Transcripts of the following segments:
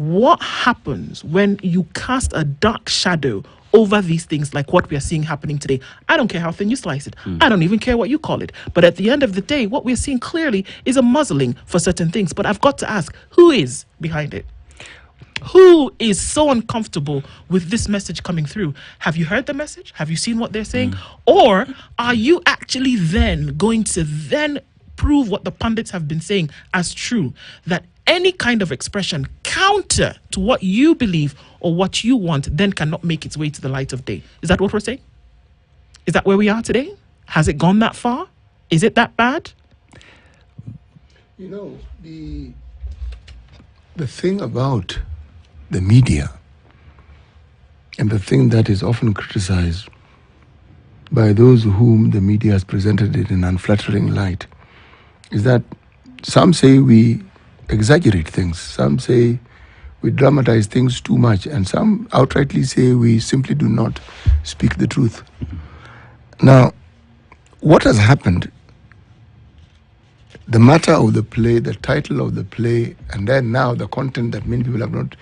What happens when you cast a dark shadow over these things like what we are seeing happening today? I don't care how thin you slice it. I don't even care what you call it. But at the end of the day, what we're seeing clearly is a muzzling for certain things. But I've got to ask, who is behind it? Who is so uncomfortable with this message coming through? Have you heard the message? Have you seen what they're saying? Or are you actually then going to then prove what the pundits have been saying as true, that any kind of expression counter to what you believe or what you want then cannot make its way to the light of day? Is that what we're saying? Is that where we are today? Has it gone that far? Is it that bad? You know, the thing about the media, and the thing that is often criticized by those whom the media has presented it in an unflattering light, is that some say we exaggerate things, some say we dramatize things too much, and some outrightly say we simply do not speak the truth. Now, what has happened, the matter of the play, the title of the play, and then now the content that many people have not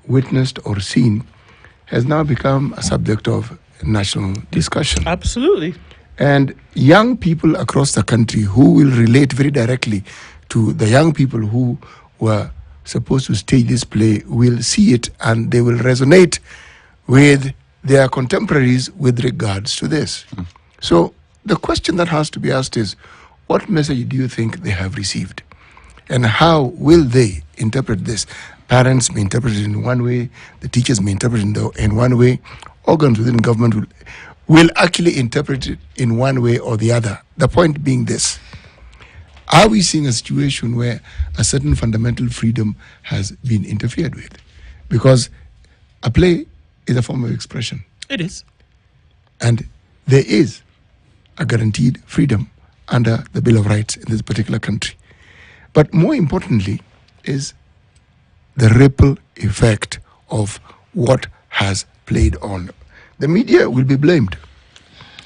witnessed or seen, has now become a subject of national discussion. Absolutely. And young people across the country who will relate very directly to the young people who were supposed to stage this play will see it, and they will resonate with their contemporaries with regards to this. So the question that has to be asked is, what message do you think they have received? And how will they interpret this? Parents may interpret it in one way, the teachers may interpret it in one way, organs within government will actually interpret it in one way or the other. The point being this: are we seeing a situation where a certain fundamental freedom has been interfered with? Because a play is a form of expression. It is. And there is a guaranteed freedom under the Bill of Rights in this particular country. But more importantly is the ripple effect of what has played on. The media will be blamed.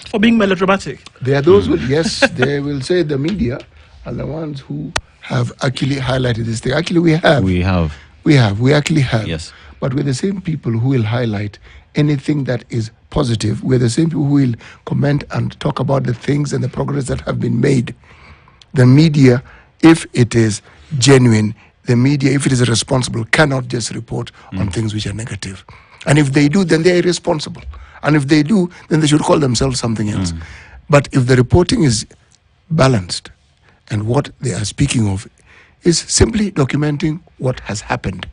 For being melodramatic. There are those who, yes, they will say the media are the ones who have actually highlighted this thing. Actually, we have. We actually have. Yes. But we're the same people who will highlight anything that is positive. We're the same people who will comment and talk about the things and the progress that have been made. The media, if it is genuine, the media, if it is responsible, cannot just report on things which are negative. And if they do, then they are irresponsible. And if they do, then they should call themselves something else. But if the reporting is balanced, and what they are speaking of is simply documenting what has happened,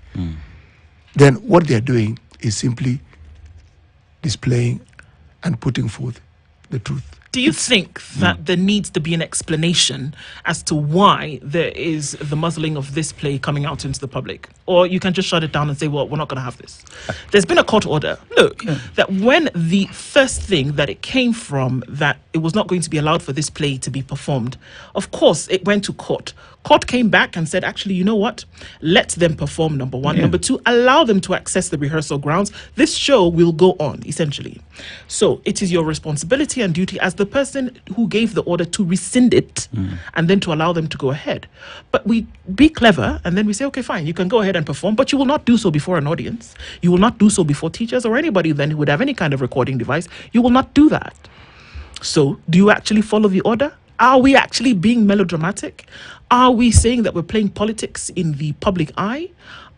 then what they are doing is simply displaying and putting forth the truth. Do you think that there needs to be an explanation as to why there is the muzzling of this play coming out into the public? Or you can just shut it down and say, well, we're not going to have this. There's been a court order. Look, that when the first thing that it came from, that it was not going to be allowed for this play to be performed, of course, it went to court. Court came back and said, actually, you know what? Let them perform, number one. Number two, allow them to access the rehearsal grounds. This show will go on, essentially. So it is your responsibility and duty as the person who gave the order to rescind it and then to allow them to go ahead. But we be clever and then we say, okay, fine, you can go ahead and perform, but you will not do so before an audience. You will not do so before teachers or anybody then who would have any kind of recording device. You will not do that. So do you actually follow the order? Are we actually being melodramatic? Are we saying that we're playing politics in the public eye?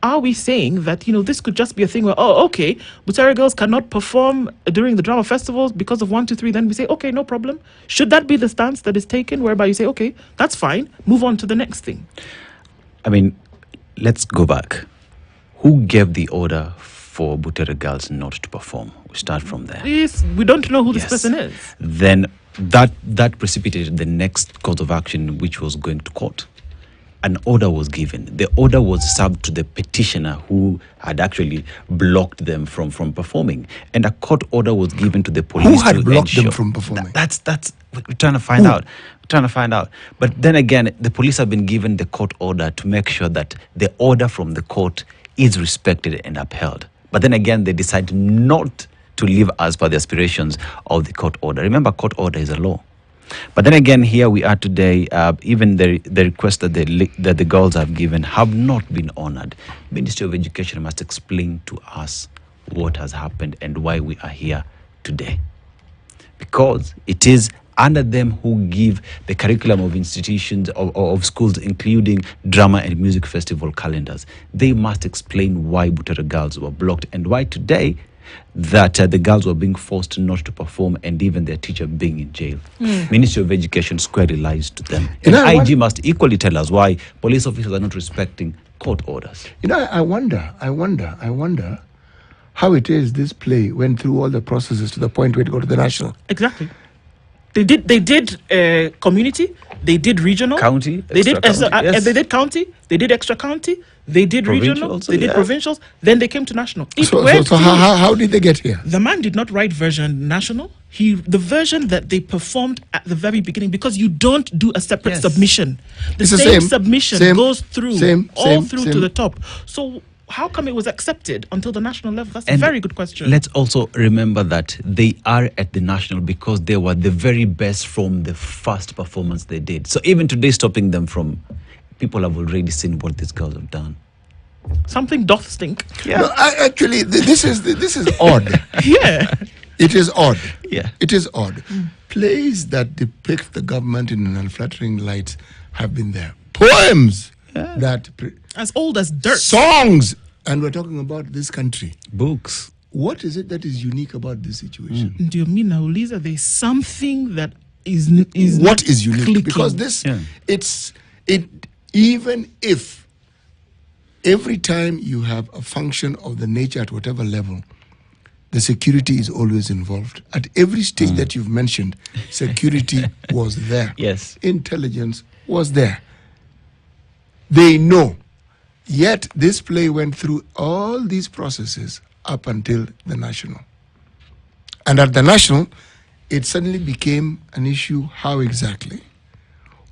Are we saying that, you know, this could just be a thing where, oh, okay, Butere Girls cannot perform during the drama festivals because of 1, 2, 3. Then we say, okay, no problem. Should that be the stance that is taken, whereby you say, okay, that's fine, move on to the next thing? I mean, let's go back. Who gave the order for Butere Girls not to perform? We start from there. Yes, we don't know who this person is. Then that precipitated the next course of action, which was going to court. An order was given. The order was served to the petitioner who had actually blocked them from performing. And a court order was given to the police. Who had blocked them from performing? That's we're trying to find out. We're trying to find out. But then again, the police have been given the court order to make sure that the order from the court is respected and upheld. But then again, they decide not to live as per the aspirations of the court order. Remember, court order is a law. But then again, here we are today. Even the request that the girls have given have not been honored. Ministry of Education must explain to us what has happened and why we are here today. Because it is under them who give the curriculum of institutions, of schools, including drama and music festival calendars. They must explain why Butere Girls were blocked and why today that the girls were being forced not to perform and even their teacher being in jail. Ministry of Education squarely lies to them. And IG must equally tell us why police officers are not respecting court orders. I wonder how it is this play went through all the processes to the point where it got to the national. Exactly. They did community, they did regional, County, they did extra county, yes. they did county, they did extra county, they did regional, they did provincials, then they came to national. So how did they get here? The man did not write version national. The version that they performed at the very beginning, because you don't do a separate submission. The same submission goes through to the top. So how come it was accepted until the national level? That's a very good question. Let's also remember that they are at the national because they were the very best from the first performance they did. So even today, stopping them from, people have already seen what these girls have done. Something doth stink. Yeah. No, actually, this is odd. Yeah. It is odd. Yeah. It is odd. Plays that depict the government in an unflattering light have been there. Poems that as old as dirt. Songs. And we're talking about this country. Books. What is it that is unique about this situation? Do you mean now, Lisa, there's something that is what is unique? clicking. Because this, even if every time you have a function of the nature at whatever level, the security is always involved. At every stage that you've mentioned, security was there. Yes. Intelligence was there. They know. Yet this play went through all these processes up until the national. And at the national, it suddenly became an issue. How exactly?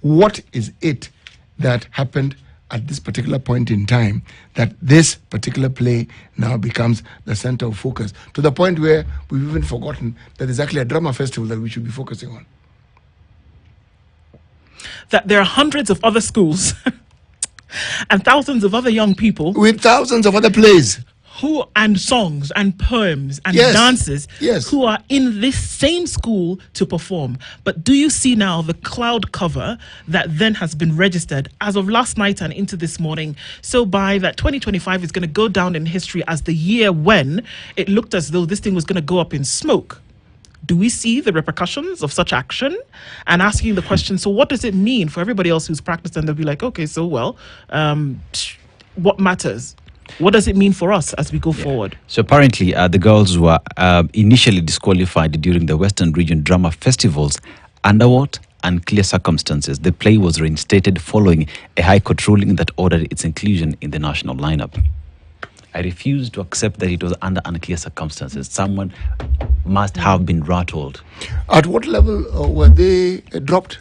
What is it that happened at this particular point in time that this particular play now becomes the center of focus, to the point where we've even forgotten that there's actually a drama festival that we should be focusing on? That there are hundreds of other schools and thousands of other young people with thousands of other plays and songs and poems and dances who are in this same school to perform. But do you see now the cloud cover that then has been registered as of last night and into this morning? So by that 2025 is going to go down in history as the year when it looked as though this thing was going to go up in smoke. Do we see the repercussions of such action? And asking the question, so what does it mean for everybody else who's practiced? And they'll be like, okay, so what matters? What does it mean for us as we go forward? So apparently the girls were initially disqualified during the Western Region Drama Festivals under what? Unclear circumstances. The play was reinstated following a High Court ruling that ordered its inclusion in the national lineup. I refuse to accept that it was under unclear circumstances. Someone must have been rattled. At what level were they dropped?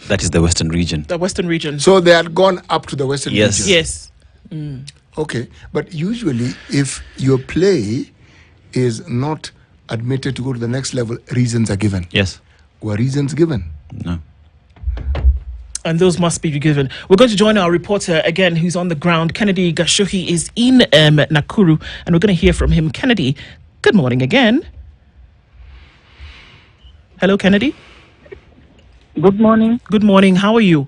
That is the Western Region. The Western Region. So they had gone up to the Western Region? Yes. Okay, but usually if your play is not admitted to go to the next level, reasons are given. Yes. Were reasons given? No. And those must be given. We're going to join our reporter again, who's on the ground. Kennedy Gashuhi is in Nakuru, and we're going to hear from him. Kennedy, good morning again. Hello, Kennedy. Good morning. Good morning. How are you?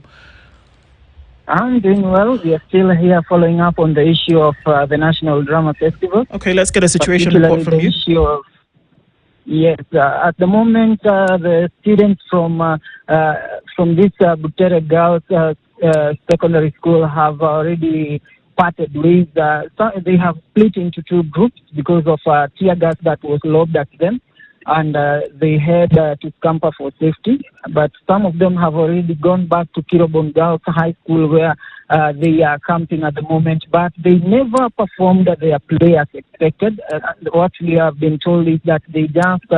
I'm doing well. We are still here following up on the issue of the National Drama Festival. Okay, let's get a situation report from you. Yes, at the moment, the students from this Butere Girls secondary school have already parted ways. So they have split into two groups because of tear gas that was lobbed at them, and they head to scamper for safety. But some of them have already gone back to Kirobon Girls High School, where they are camping at the moment, but they never performed their play as expected. What we have been told is that they just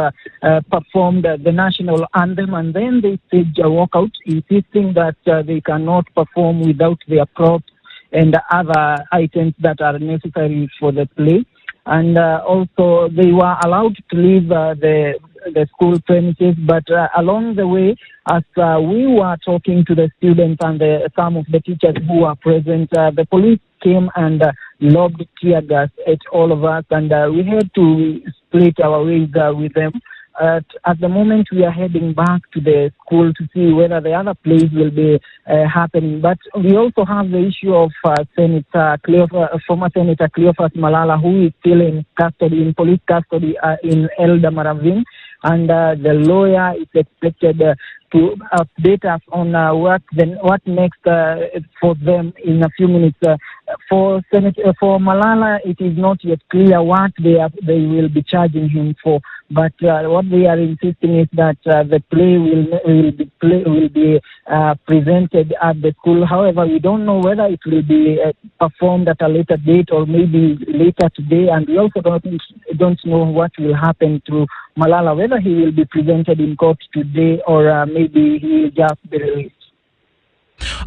performed the national anthem, and then they staged a walkout, insisting that they cannot perform without their props and other items that are necessary for the play. And also they were allowed to leave the the school premises. But along the way, as we were talking to the students and some of the teachers who were present, the police came and lobbed tear gas at all of us, and we had to split our ways with them. At the moment, we are heading back to the school to see whether the other plays will be happening. But we also have the issue of former Senator Cleophas Malala, who is still in custody, in police custody in Elda Maravin, and the lawyer is expected to update us on what next for them in a few minutes. For Malala, it is not yet clear what they will be charging him for. But what they are insisting is that the play will be presented at the school. However, we don't know whether it will be performed at a later date or maybe later today. And we also don't know what will happen to Malala, whether he will be presented in court today or maybe he will just be released.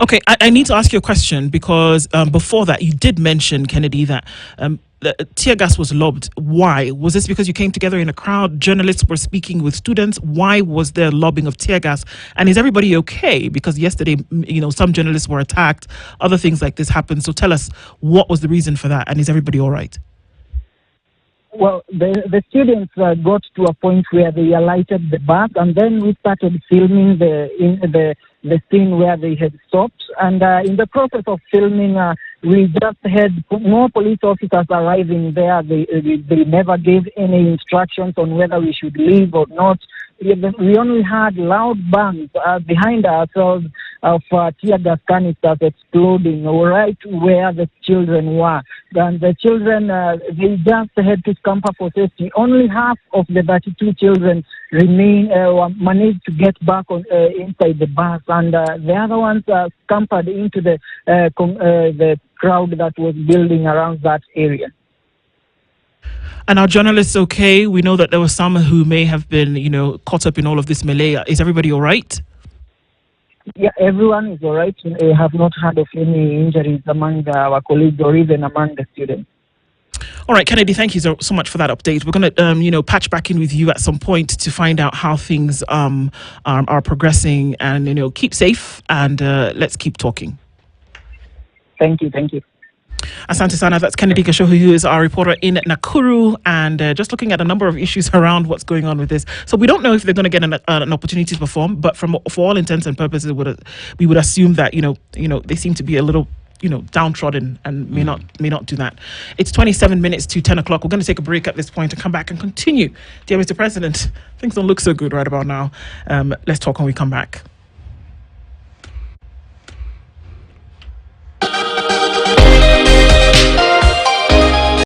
Okay, I need to ask you a question because before that, you did mention, Kennedy, that the tear gas was lobbed. Why? Was this because you came together in a crowd? Journalists were speaking with students. Why was there lobbing of tear gas? And is everybody okay? Because yesterday, some journalists were attacked. Other things like this happened. So tell us, what was the reason for that? And is everybody all right? Well, the students got to a point where they alighted the bus, and then we started filming the scene where they had stopped. And in the process of filming, we just had more police officers arriving there. They never gave any instructions on whether we should leave or not. We only had loud bangs behind ourselves of tear gas canisters exploding right where the children were. And the children, they just had to scamper for safety. Only half of the 32 children managed to get back inside the bus, and the other ones scampered into the crowd that was building around that area. And are journalists okay? We know that there were some who may have been, caught up in all of this melee. Is everybody all right? Yeah, everyone is all right. We have not heard of any injuries among our colleagues or even among the students. All right, Kennedy, thank you so much for that update. We're going to, patch back in with you at some point to find out how things are progressing, and, keep safe, and let's keep talking. Thank you. Asante Sana, that's Kennedy Gashohu, who is our reporter in Nakuru, and just looking at a number of issues around what's going on with this. So we don't know if they're going to get an opportunity to perform, but for all intents and purposes, we would assume that they seem to be a little downtrodden and may not do that. It's 27 minutes to 10 o'clock. We're going to take a break at this point and come back and continue. Dear Mr. President, things don't look so good right about now. Let's talk when we come back.